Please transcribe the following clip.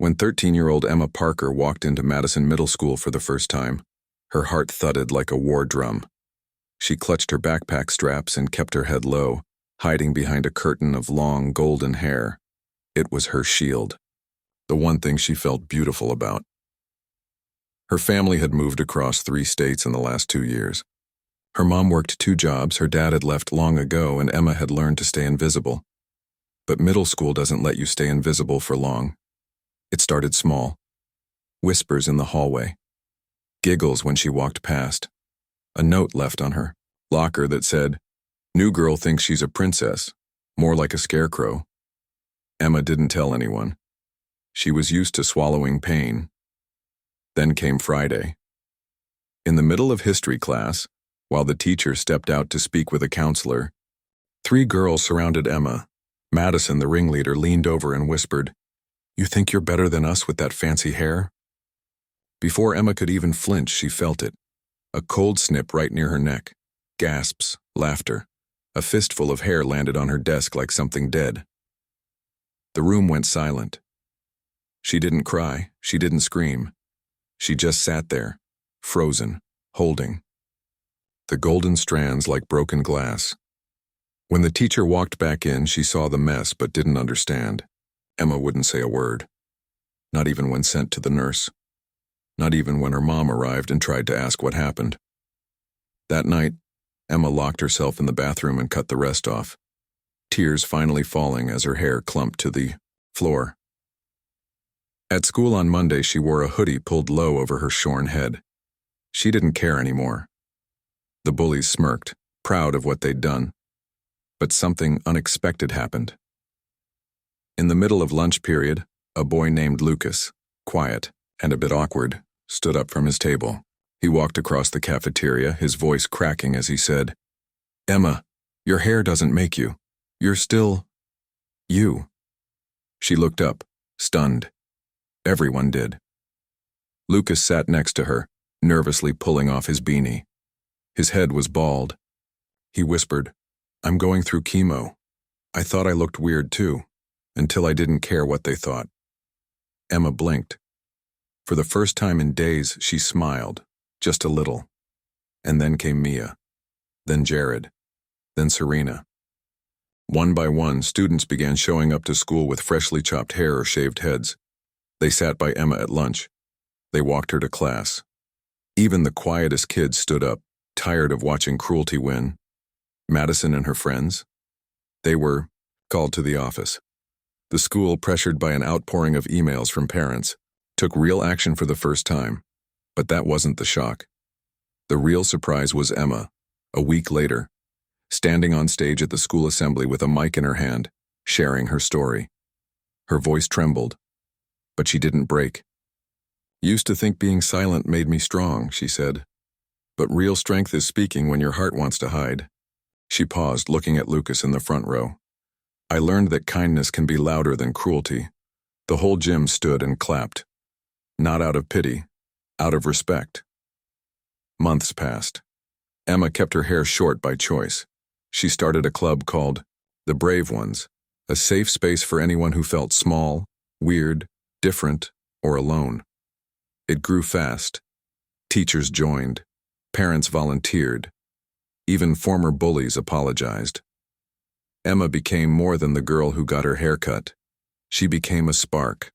When 13-year-old Emma Parker walked into Madison Middle School for the first time, her heart thudded like a war drum. She clutched her backpack straps and kept her head low, hiding behind a curtain of long, golden hair. It was her shield, the one thing she felt beautiful about. Her family had moved across 3 states in the last 2 years. Her mom worked 2 jobs, her dad had left long ago, and Emma had learned to stay invisible. But middle school doesn't let you stay invisible for long. It started small. Whispers in the hallway. Giggles when she walked past. A note left on her locker that said, "New girl thinks she's a princess, more like a scarecrow." Emma didn't tell anyone. She was used to swallowing pain. Then came Friday. In the middle of history class, while the teacher stepped out to speak with a counselor, 3 girls surrounded Emma. Madison, the ringleader, leaned over and whispered, "You think you're better than us with that fancy hair?" Before Emma could even flinch, she felt it. A cold snip right near her neck. Gasps, laughter. A fistful of hair landed on her desk like something dead. The room went silent. She didn't cry, she didn't scream. She just sat there, frozen, holding. The golden strands like broken glass. When the teacher walked back in, she saw the mess but didn't understand. Emma wouldn't say a word. Not even when sent to the nurse. Not even when her mom arrived and tried to ask what happened. That night, Emma locked herself in the bathroom and cut the rest off, tears finally falling as her hair clumped to the floor. At school on Monday, she wore a hoodie pulled low over her shorn head. She didn't care anymore. The bullies smirked, proud of what they'd done. But something unexpected happened. In the middle of lunch period, a boy named Lucas, quiet and a bit awkward, stood up from his table. He walked across the cafeteria, his voice cracking as he said, "Emma, your hair doesn't make you. You're still you." She looked up, stunned. Everyone did. Lucas sat next to her, nervously pulling off his beanie. His head was bald. He whispered, "I'm going through chemo. I thought I looked weird too, until I didn't care what they thought." Emma blinked. For the first time in days, she smiled, just a little. And then came Mia. Then Jared. Then Serena. One by one, students began showing up to school with freshly chopped hair or shaved heads. They sat by Emma at lunch. They walked her to class. Even the quietest kids stood up, tired of watching cruelty win. Madison and her friends, they were called to the office. The school, pressured by an outpouring of emails from parents, took real action for the first time. But that wasn't the shock. The real surprise was Emma, a week later, standing on stage at the school assembly with a mic in her hand, sharing her story. Her voice trembled, but she didn't break. "Used to think being silent made me strong," she said. "But real strength is speaking when your heart wants to hide." She paused, looking at Lucas in the front row. "I learned that kindness can be louder than cruelty." The whole gym stood and clapped. Not out of pity, out of respect. Months passed. Emma kept her hair short by choice. She started a club called The Brave Ones, a safe space for anyone who felt small, weird, different, or alone. It grew fast. Teachers joined. Parents volunteered. Even former bullies apologized. Emma became more than the girl who got her hair cut. She became a spark.